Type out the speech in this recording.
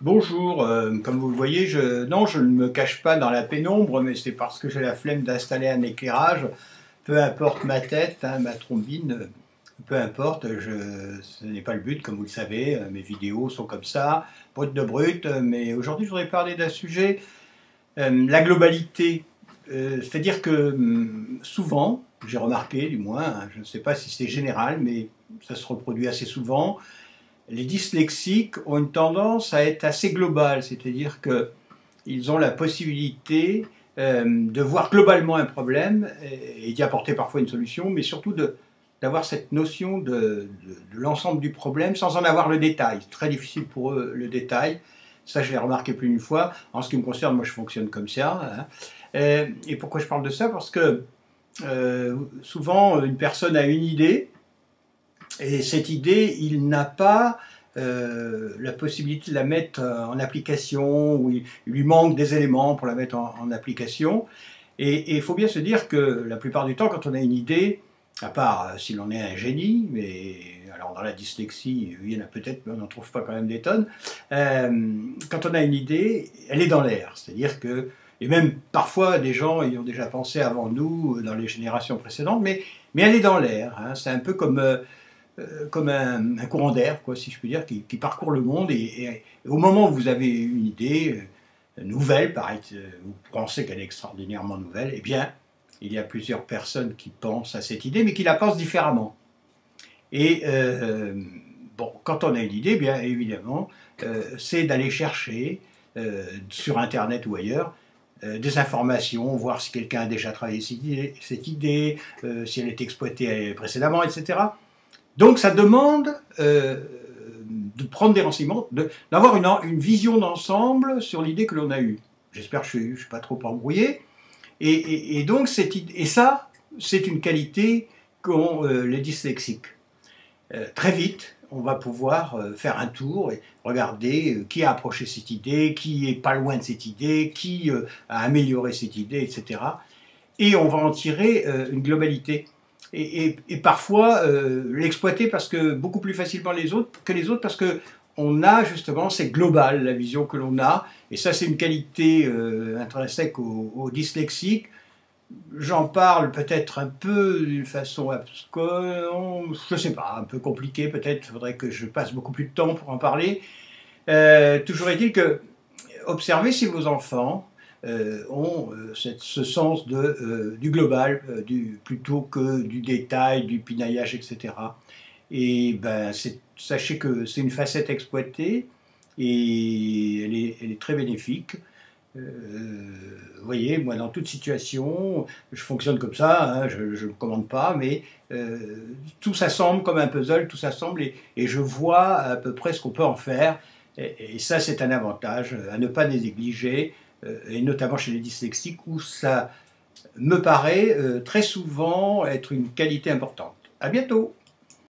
Bonjour, comme vous le voyez, non, je ne me cache pas dans la pénombre, mais c'est parce que j'ai la flemme d'installer un éclairage. Peu importe ma tête, hein, ma trombine, peu importe, ce n'est pas le but, comme vous le savez, mes vidéos sont comme ça, brut de brut, mais aujourd'hui je voudrais parler d'un sujet, la globalité. C'est-à-dire que souvent, j'ai remarqué du moins, hein, je ne sais pas si c'est général, mais ça se reproduit assez souvent, les dyslexiques ont une tendance à être assez globale, c'est-à-dire qu'ils ont la possibilité de voir globalement un problème et d'y apporter parfois une solution, mais surtout d'avoir cette notion de l'ensemble du problème sans en avoir le détail. C'est très difficile pour eux le détail. Ça, je l'ai remarqué plus d'une fois. En ce qui me concerne, moi, je fonctionne comme ça. Hein. Et pourquoi je parle de ça? Parce que souvent, une personne a une idée, et cette idée, il n'a pas la possibilité de la mettre en application, ou il lui manque des éléments pour la mettre en application. Et il faut bien se dire que la plupart du temps, quand on a une idée, à part s'il en est un génie, mais alors dans la dyslexie, il y en a peut-être, mais on n'en trouve pas quand même des tonnes, quand on a une idée, elle est dans l'air. C'est-à-dire que, et même parfois des gens y ont déjà pensé avant nous, dans les générations précédentes, mais elle est dans l'air. Hein. C'est un peu comme un courant d'air, quoi, si je peux dire, qui parcourt le monde. Et au moment où vous avez une idée nouvelle, vous pensez qu'elle est extraordinairement nouvelle, eh bien, il y a plusieurs personnes qui pensent à cette idée, mais qui la pensent différemment. Et bon, quand on a une idée, bien évidemment, c'est d'aller chercher sur Internet ou ailleurs des informations, voir si quelqu'un a déjà travaillé cette idée, si elle est exploitée précédemment, etc. Donc ça demande de prendre des renseignements, d'avoir une vision d'ensemble sur l'idée que l'on a eue. J'espère que je ne suis pas trop embrouillé. Et donc, ça, c'est une qualité qu'ont les dyslexiques. Très vite, on va pouvoir faire un tour et regarder qui a approché cette idée, qui est pas loin de cette idée, qui a amélioré cette idée, etc. Et on va en tirer une globalité. Et parfois l'exploiter parce que beaucoup plus facilement que les autres parce que on a justement, c'est global la vision que l'on a, et ça c'est une qualité intrinsèque aux dyslexiques. J'en parle peut-être un peu d'une façon je sais pas, un peu compliquée peut-être, il faudrait que je passe beaucoup plus de temps pour en parler. Toujours est-il que observez si vos enfants ont ce sens du global, plutôt que du détail, du pinaillage, etc. Et ben, sachez que c'est une facette exploitée et elle est très bénéfique. Vous voyez, moi dans toute situation, je fonctionne comme ça, hein, je ne commande pas, mais tout s'assemble comme un puzzle, tout s'assemble et je vois à peu près ce qu'on peut en faire. Et ça, c'est un avantage à ne pas négliger, et notamment chez les dyslexiques, où ça me paraît très souvent être une qualité importante. À bientôt!